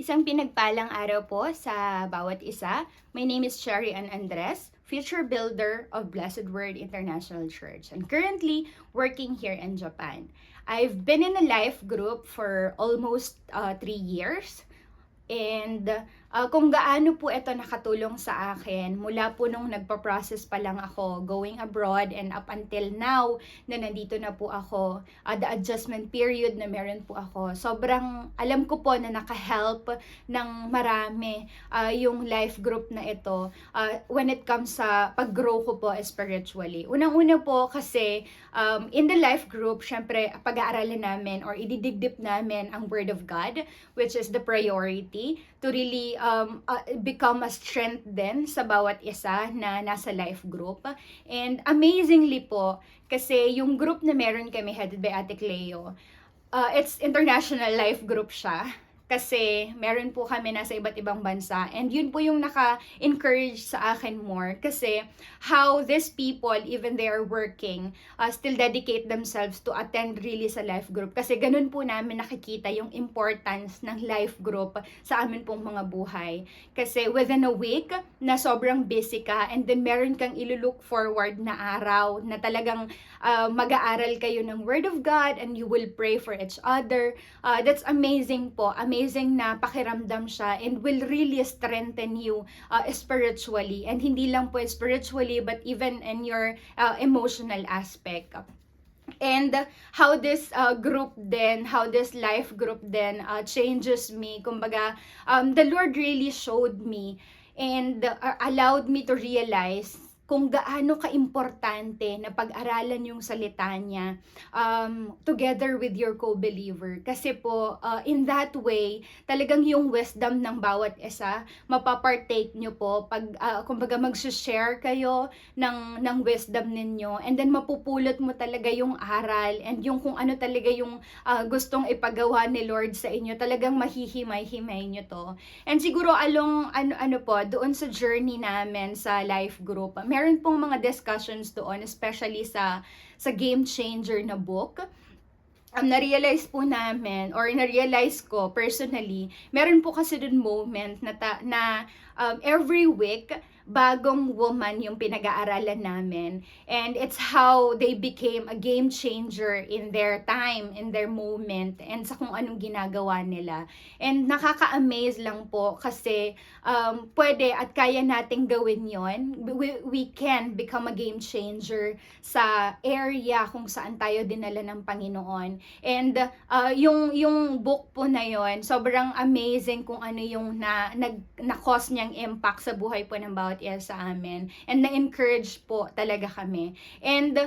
Isang pinagpalang araw po sa bawat isa. My name is Cherry Ann Andres, future builder of Blessed Word International Church, and currently working here in Japan. I've been in a life group for almost 3 years. And kung gaano po ito nakatulong sa akin mula po nung nagpa-process pa lang ako going abroad and up until now na nandito na po ako, the adjustment period na meron po ako, sobrang alam ko po na naka-help ng marami yung life group na ito when it comes sa pag-grow ko po spiritually. Unang-una po kasi in the life group, syempre pag-aaralan namin or ididigdip namin ang Word of God, which is the priority to really become a strength din sa bawat isa na nasa life group. And amazingly po, kasi yung group na meron kami headed by Ate Cleo, it's international life group siya. Kasi meron po kami nasa iba't ibang bansa. And yun po yung naka-encourage sa akin more. Kasi how these people, even they are working, still dedicate themselves to attend really sa life group. Kasi ganun po namin nakikita yung importance ng life group sa amin pong mga buhay. Kasi within a week na sobrang busy ka, and then meron kang ilulook forward na araw na talagang mag-aaral kayo ng Word of God and you will pray for each other. That's amazing po. Amazing na pakiramdam siya and will really strengthen you spiritually. And hindi lang po spiritually but even in your emotional aspect. And how this group then, how this life group then changes me. Kumbaga, the Lord really showed me and allowed me to realize kung gaano ka-importante na pag-aralan yung salita niya together with your co-believer. Kasi po, in that way, talagang yung wisdom ng bawat isa, mapapartake nyo po. Pag, kumbaga, mag-share kayo ng wisdom ninyo, and then mapupulot mo talaga yung aral, and yung kung ano talaga yung gustong ipagawa ni Lord sa inyo, talagang mahihimay-himay nyo to. And siguro along, ano po, doon sa journey namin sa life group, meron pong mga discussions doon, especially sa Game Changer na book. Na-realize po namin, or na-realize ko personally, meron po kasi dun moment na every week, bagong woman yung pinag-aaralan namin. And it's how they became a game changer in their time, in their moment, and sa kung anong ginagawa nila. And nakaka-amaze lang po kasi pwede at kaya nating gawin yon. We can become a game changer sa area kung saan tayo dinala ng Panginoon. And yung book po na yon, sobrang amazing kung ano yung na-cause niyang impact sa buhay po ng bawat isa sa amin. And na-encourage po talaga kami. And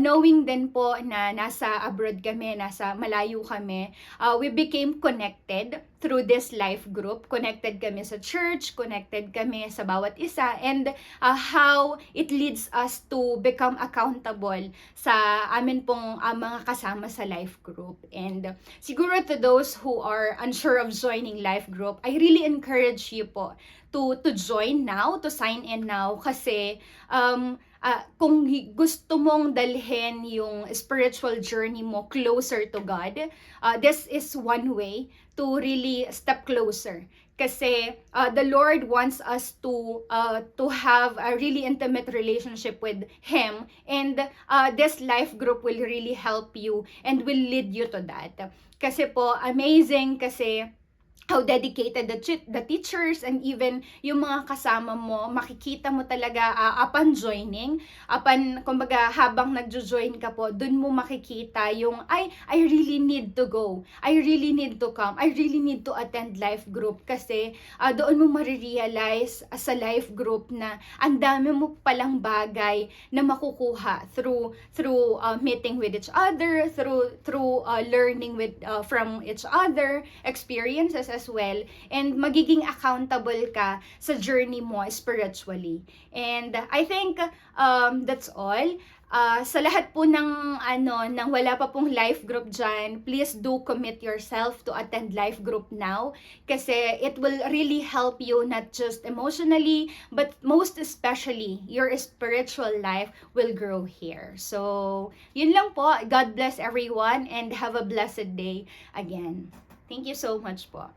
knowing din po na nasa abroad kami, nasa malayo kami, we became connected through this life group. Connected kami sa church, connected kami sa bawat isa, and how it leads us to become accountable sa amin pong mga kasama sa life group. And siguro to those who are unsure of joining life group, I really encourage you po to join now, to sign in now, kasi kung gusto mong dalhin yung spiritual journey mo closer to God, this is one way to really step closer. Kasi the Lord wants us to have a really intimate relationship with Him, and this life group will really help you and will lead you to that. Kasi po, amazing kasi how dedicated the teachers and even yung mga kasama mo, makikita mo talaga upon joining, kumbaga habang nagjo-join ka po, dun mo makikita yung, I really need to go, I really need to come, I really need to attend life group, kasi doon mo marirealize sa life group na ang dami mo palang bagay na makukuha through meeting with each other, through learning from each other, experiences as well, and magiging accountable ka sa journey mo spiritually. And I think that's all. Sa lahat po ng wala pa pong life group dyan, please do commit yourself to attend life group now, kasi it will really help you not just emotionally, but most especially your spiritual life will grow here. So yun lang po. God bless everyone and have a blessed day again. Thank you so much po.